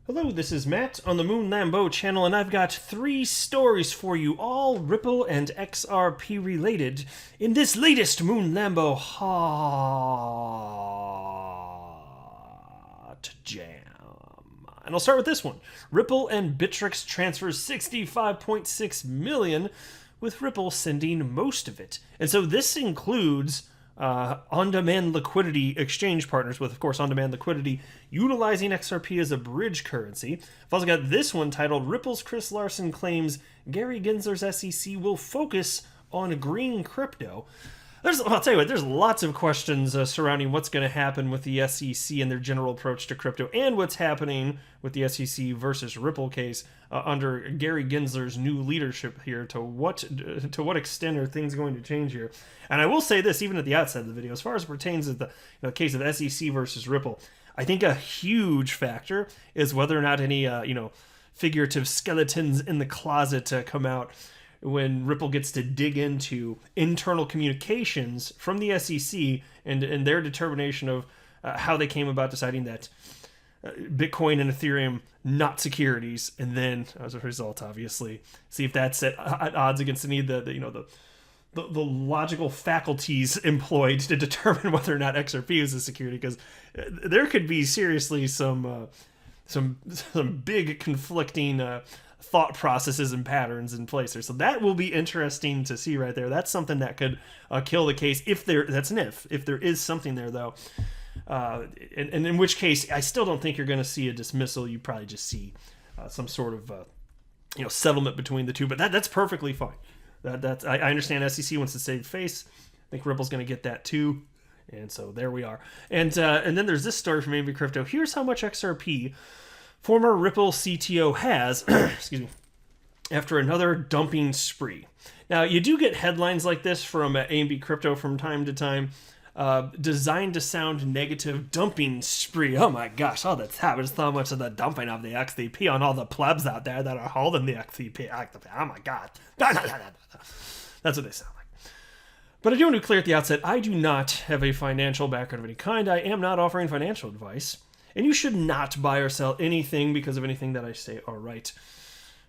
Hello, this is Matt on the Moon Lambeau channel, and I've got 3 stories for you, all Ripple and XRP related, in this latest Moon Lambeau Hot Jam. And I'll start with this one. Ripple and Bittrex transfers $65.6 million, with Ripple sending most of it. And so this includes on-demand liquidity exchange partners with, of course, on-demand liquidity utilizing XRP as a bridge currency. I've also got this one titled Ripple's Chris Larsen claims Gary Gensler's SEC will focus on green crypto. I'll tell you what, there's lots of questions surrounding what's going to happen with the SEC and their general approach to crypto, and what's happening with the SEC versus Ripple case under Gary Gensler's new leadership here. To what extent are things going to change here? And I will say this, even at the outset of the video, as far as it pertains to the case of SEC versus Ripple, I think a huge factor is whether or not any figurative skeletons in the closet come out when Ripple gets to dig into internal communications from the SEC and their determination of how they came about deciding that Bitcoin and Ethereum not securities, and then as a result, obviously, see if that's at odds against any of the logical faculties employed to determine whether or not XRP is a security, because there could be seriously some big conflicting thought processes and patterns in place there. So that will be interesting to see right there. That's something that could kill the case if there is something there, though. And in which case, I still don't think you're going to see a dismissal. You probably just see some sort of settlement between the two. But that's perfectly fine. I understand SEC wants to save face. I think Ripple's going to get that too. And so there we are. And then there's this story from AB Crypto. Here's how much XRP former Ripple CTO has, excuse me, after another dumping spree. Now, you do get headlines like this from AB Crypto from time to time, designed to sound negative. Dumping spree. Oh my gosh, all the time. There's so much of the dumping of the XRP on all the plebs out there that are holding the XRP. Oh my god. That's what they sound like. But I do want to clear at the outset, I do not have a financial background of any kind. I am not offering financial advice. And you should not buy or sell anything because of anything that I say, all right.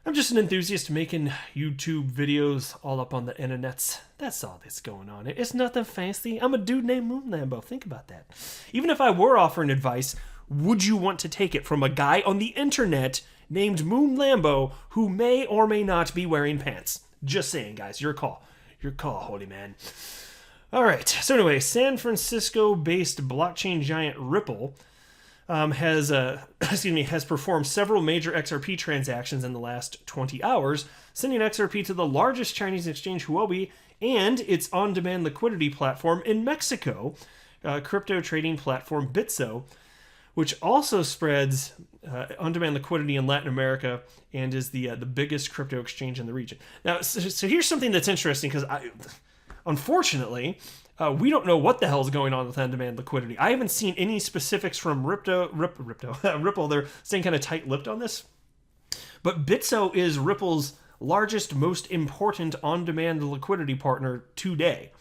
I'm just an enthusiast making YouTube videos all up on the internets. That's all that's going on. It's nothing fancy. I'm a dude named Moon Lambeau. Think about that. Even if I were offering advice, would you want to take it from a guy on the internet named Moon Lambeau who may or may not be wearing pants? Just saying, guys. Your call. Your call, holy man. All right. So anyway, San Francisco-based blockchain giant Ripple has performed several major XRP transactions in the last 20 hours, sending XRP to the largest Chinese exchange, Huobi, and its on-demand liquidity platform in Mexico, crypto trading platform Bitso, which also spreads on-demand liquidity in Latin America and is the biggest crypto exchange in the region. Now, so here's something that's interesting, because unfortunately, we don't know what the hell is going on with on-demand liquidity. I haven't seen any specifics from Ripple. They're staying kind of tight-lipped on this. But Bitso is Ripple's largest, most important on-demand liquidity partner today.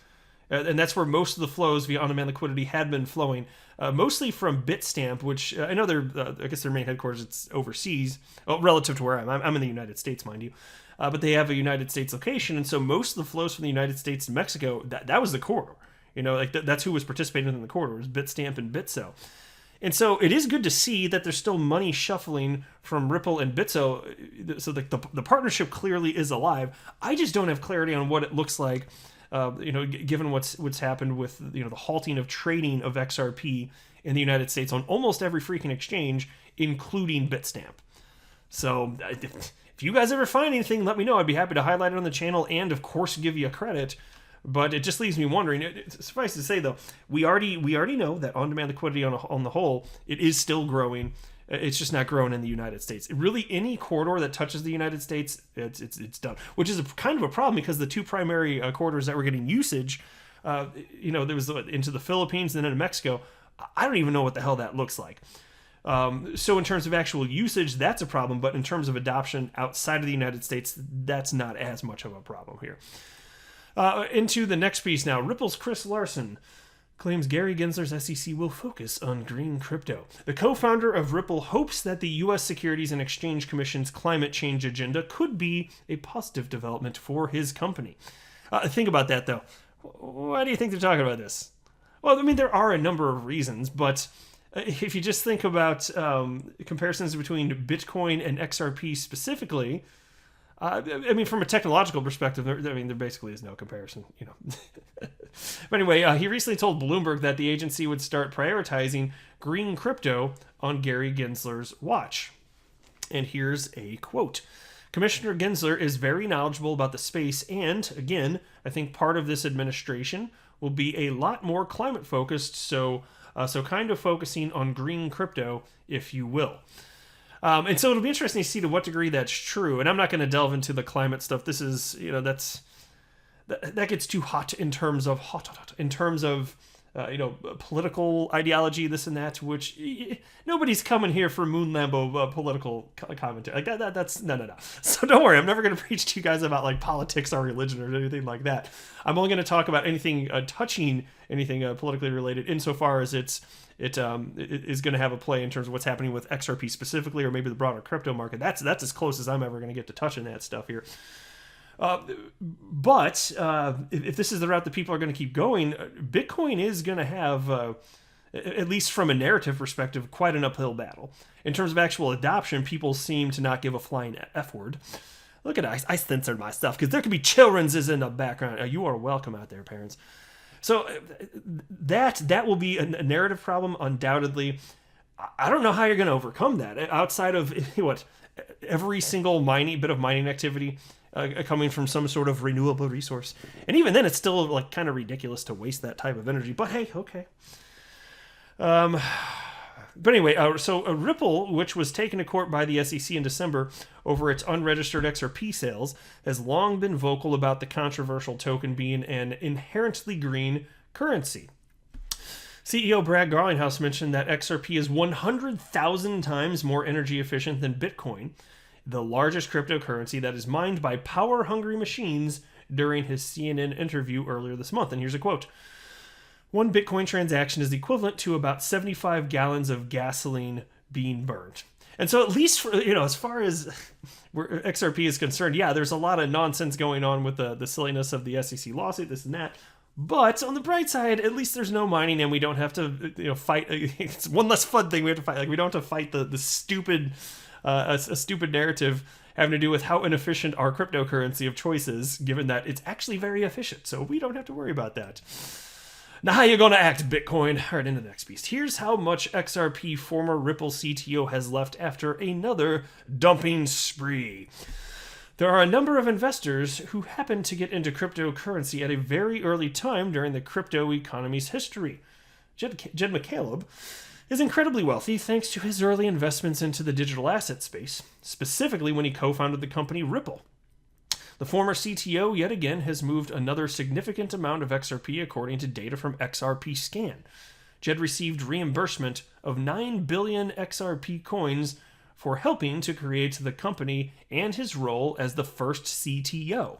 And that's where most of the flows via on-demand liquidity had been flowing, mostly from Bitstamp, which I know I guess their main headquarters, it's overseas, relative to where I'm in the United States, mind you. But they have a United States location, and so most of the flows from the United States to Mexico, that was the corridor. That's who was participating in the corridor, was Bitstamp and Bitso. And so it is good to see that there's still money shuffling from Ripple and Bitso, so the partnership clearly is alive. I just don't have clarity on what it looks like, given what's happened with the halting of trading of XRP in the United States on almost every freaking exchange, including Bitstamp. So if you guys ever find anything, let me know. I'd be happy to highlight it on the channel and, of course, give you a credit. But it just leaves me wondering. Suffice to say, though, we already know that on-demand liquidity on the whole, it is still growing. It's just not growing in the United States. Really, any corridor that touches the United States, it's done. Which is kind of a problem, because the two primary corridors that were getting usage, there was into the Philippines and then into Mexico. I don't even know what the hell that looks like. So in terms of actual usage, that's a problem. But in terms of adoption outside of the United States, that's not as much of a problem here. Into the next piece now. Ripple's Chris Larsen claims Gary Gensler's SEC will focus on green crypto. The co-founder of Ripple hopes that the U.S. Securities and Exchange Commission's climate change agenda could be a positive development for his company. Think about that, though. Why do you think they're talking about this? Well, I mean, there are a number of reasons, but if you just think about comparisons between Bitcoin and XRP specifically, I mean, from a technological perspective, there basically is no comparison, But anyway, he recently told Bloomberg that the agency would start prioritizing green crypto on Gary Gensler's watch. And here's a quote. Commissioner Gensler is very knowledgeable about the space, and again, I think part of this administration will be a lot more climate focused, so kind of focusing on green crypto, if you will. And so it'll be interesting to see to what degree that's true. And I'm not going to delve into the climate stuff. This is, that gets too hot in terms of political ideology, this and that, which nobody's coming here for Moon Lambo political commentary. Like that's no. So don't worry, I'm never going to preach to you guys about like politics or religion or anything like that. I'm only going to talk about anything touching anything politically related insofar as it is going to have a play in terms of what's happening with XRP specifically, or maybe the broader crypto market. That's as close as I'm ever going to get to touching that stuff here. But if this is the route that people are going to keep going, Bitcoin is going to have, at least from a narrative perspective, quite an uphill battle. In terms of actual adoption, people seem to not give a flying F word. Look at I censored myself because there could be children's in the background. You are welcome out there, parents. So that will be a narrative problem, undoubtedly. I don't know how you're going to overcome that outside of every single bit of mining activity coming from some sort of renewable resource. And even then, it's still like kind of ridiculous to waste that type of energy. But hey, okay. But anyway, so Ripple, which was taken to court by the SEC in December over its unregistered XRP sales, has long been vocal about the controversial token being an inherently green currency. CEO Brad Garlinghouse mentioned that XRP is 100,000 times more energy efficient than Bitcoin, the largest cryptocurrency that is mined by power-hungry machines, during his CNN interview earlier this month. And here's a quote. One Bitcoin transaction is equivalent to about 75 gallons of gasoline being burned. And so at least, for, as far as where XRP is concerned, yeah, there's a lot of nonsense going on with the silliness of the SEC lawsuit, this and that. But on the bright side, at least there's no mining, and we don't have to fight. It's one less fun thing we have to fight. Like, we don't have to fight the stupid... a stupid narrative having to do with how inefficient our cryptocurrency of choice is, given that it's actually very efficient. So we don't have to worry about that. Now, how you going to act, Bitcoin? All right, into the next piece. Here's how much XRP former Ripple CTO has left after another dumping spree. There are a number of investors who happen to get into cryptocurrency at a very early time during the crypto economy's history. Jed McCaleb is incredibly wealthy thanks to his early investments into the digital asset space, specifically when he co-founded the company Ripple. The former CTO, yet again, has moved another significant amount of XRP according to data from XRP Scan. Jed received reimbursement of 9 billion XRP coins for helping to create the company and his role as the first CTO.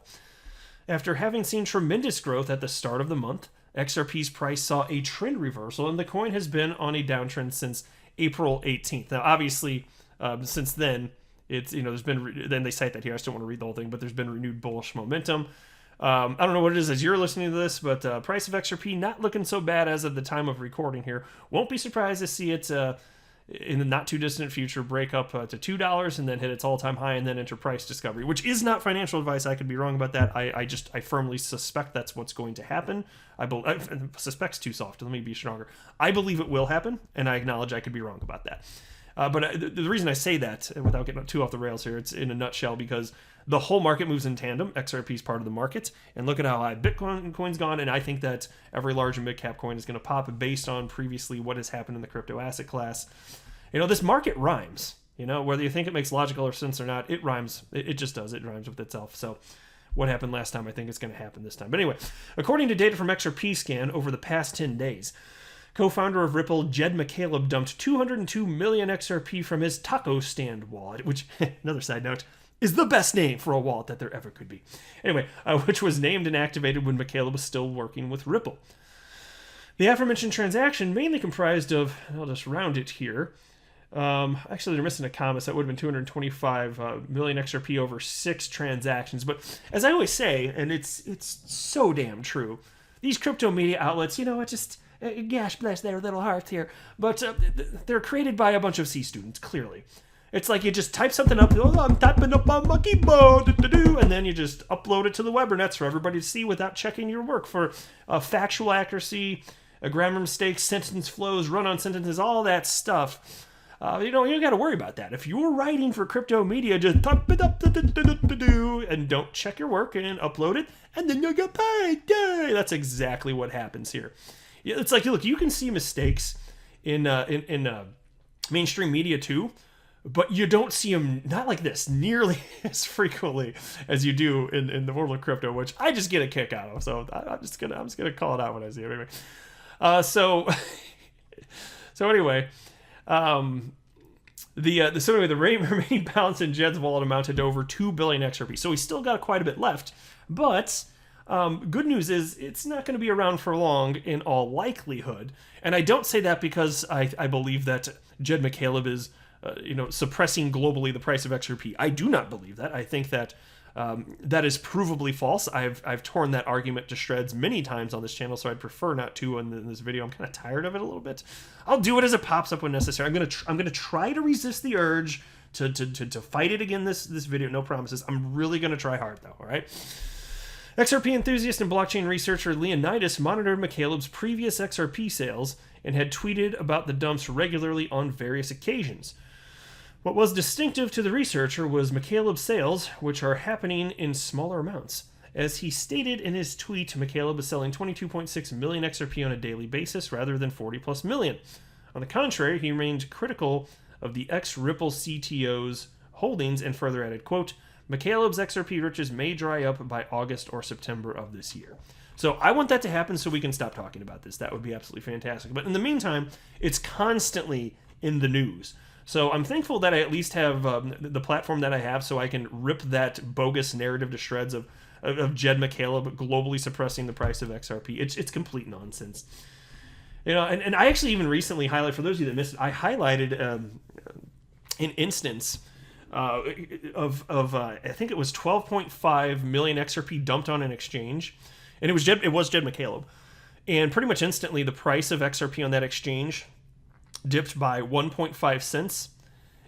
After having seen tremendous growth at the start of the month, XRP's price saw a trend reversal, and the coin has been on a downtrend since April 18th. Now, obviously, since then, it's there's been then they cite that here. I still want to read the whole thing, but there's been renewed bullish momentum. I don't know what it is as you're listening to this, but price of XRP not looking so bad as of the time of recording here. Won't be surprised to see it in the not too distant future break up to $2 and then hit its all-time high and then enter price discovery, which is not financial advice. I could be wrong about that. I firmly suspect that's what's going to happen. I suspect's too soft. Let me be stronger. I believe it will happen, and I acknowledge I could be wrong about that. But the reason I say that, without getting too off the rails here, it's in a nutshell because the whole market moves in tandem. XRP is part of the market, and look at how high Bitcoin's gone, and I think that every large and mid-cap coin is going to pop based on previously what has happened in the crypto asset class. This market rhymes. Whether you think it makes logical sense or not, it rhymes. It just does. It rhymes with itself. So what happened last time, I think it's going to happen this time. But anyway, according to data from XRP Scan over the past 10 days, co-founder of Ripple, Jed McCaleb, dumped 202 million XRP from his taco stand wallet, which, another side note, is the best name for a wallet that there ever could be. Anyway, which was named and activated when McCaleb was still working with Ripple. The aforementioned transaction mainly comprised of, I'll just round it here. Actually, they're missing a comma, so that would have been 225 million XRP over 6 transactions. But as I always say, and it's so damn true, these crypto media outlets, it just, gosh bless their little hearts here, but they're created by a bunch of C students, clearly. It's like you just type something up, oh, I'm typing up on my keyboard, and then you just upload it to the Webernets for everybody to see without checking your work for factual accuracy, grammar mistakes, sentence flows, run-on sentences, all that stuff. You don't got to worry about that. If you're writing for crypto media, just type it up and don't check your work and upload it, and then you'll get paid. Yay! That's exactly what happens here. It's like, look, you can see mistakes in mainstream media too, but you don't see them, not like this, nearly as frequently as you do in the world of crypto, which I just get a kick out of. So I'm just gonna call it out when I see it anyway. So anyway. The remaining balance in Jed's wallet amounted to over 2 billion XRP. So he's still got quite a bit left, but good news is it's not going to be around for long in all likelihood. And I don't say that because I believe that Jed McCaleb is suppressing globally the price of XRP. I do not believe that. I think that that is provably false. I've torn that argument to shreds many times on this channel, so I'd prefer not to in this video. I'm kind of tired of it a little bit. I'll do it as it pops up when necessary. I'm gonna try to resist the urge to fight it again this video. No promises. I'm really gonna try hard though. All right. XRP enthusiast and blockchain researcher Leonidas monitored McCaleb's previous XRP sales and had tweeted about the dumps regularly on various occasions. What was distinctive to the researcher was McCaleb's sales, which are happening in smaller amounts. As he stated in his tweet, McCaleb is selling 22.6 million XRP on a daily basis rather than 40 plus million. On the contrary, he remained critical of the ex-Ripple CTO's holdings and further added, quote, McCaleb's XRP riches may dry up by August or September of this year. So I want that to happen so we can stop talking about this. That would be absolutely fantastic. But in the meantime, it's constantly in the news. So I'm thankful that I at least have the platform that I have so I can rip that bogus narrative to shreds of Jed McCaleb globally suppressing the price of XRP. It's complete nonsense. And I actually even recently highlighted, for those of you that missed it, I highlighted an instance of I think it was 12.5 million XRP dumped on an exchange, and it was Jed McCaleb, and pretty much instantly the price of XRP on that exchange dipped by 1.5 cents.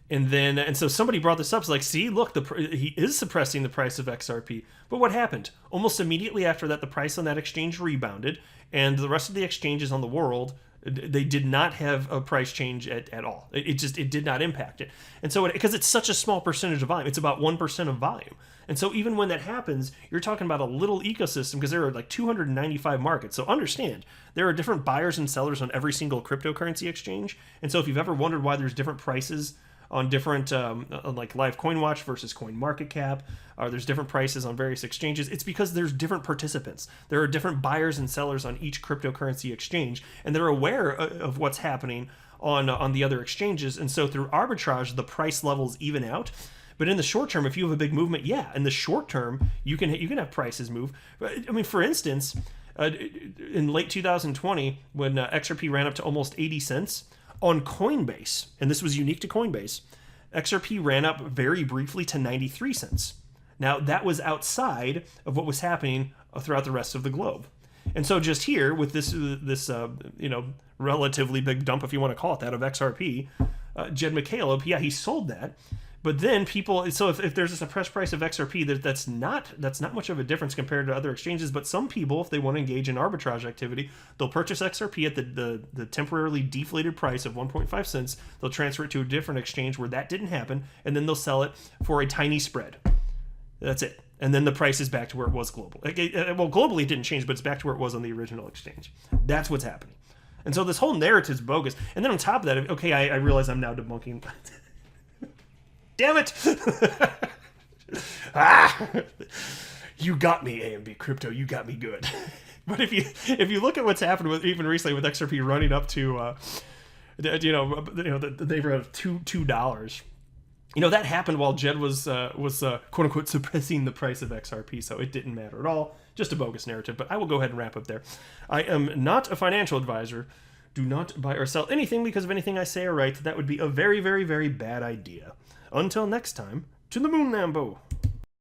And so somebody brought this up. It's like, see, look, he is suppressing the price of XRP. But what happened? Almost immediately after that, the price on that exchange rebounded, and the rest of the exchanges on the world, they did not have a price change at all. It did not impact it. And so, because it's such a small percentage of volume, it's about 1% of volume. And so even when that happens, you're talking about a little ecosystem, because there are like 295 markets. So understand, there are different buyers and sellers on every single cryptocurrency exchange. And so if you've ever wondered why there's different prices on different, like Live CoinWatch versus CoinMarketCap, or there's different prices on various exchanges, it's because there's different participants. There are different buyers and sellers on each cryptocurrency exchange, and they're aware of what's happening on the other exchanges. And so through arbitrage, the price levels even out. But in the short term, if you have a big movement, yeah, in the short term, you can have prices move. I mean, for instance, in late 2020, when XRP ran up to almost 80 cents, on Coinbase, and this was unique to Coinbase, XRP ran up very briefly to 93 cents. Now, that was outside of what was happening throughout the rest of the globe. And so just here, with this relatively big dump, if you want to call it that, of XRP, Jed McCaleb, yeah, he sold that. But then people, so if there's a suppressed price of XRP, that's not much of a difference compared to other exchanges. But some people, if they want to engage in arbitrage activity, they'll purchase XRP at the temporarily deflated price of 1.5 cents. They'll transfer it to a different exchange where that didn't happen, and then they'll sell it for a tiny spread. That's it. And then the price is back to where it was global. Well, globally it didn't change, but it's back to where it was on the original exchange. That's what's happening. And so this whole narrative is bogus. And then on top of that, okay, I realize I'm now debunking. Damn it! You got me, A&B Crypto. You got me good. But if you look at what's happened with even recently with XRP running up to, they were at $2. You know, that happened while Jed was quote unquote suppressing the price of XRP, so it didn't matter at all. Just a bogus narrative, but I will go ahead and wrap up there. I am not a financial advisor. Do not buy or sell anything because of anything I say or write. That would be a very, very, very bad idea. Until next time, to the moon, Lambo.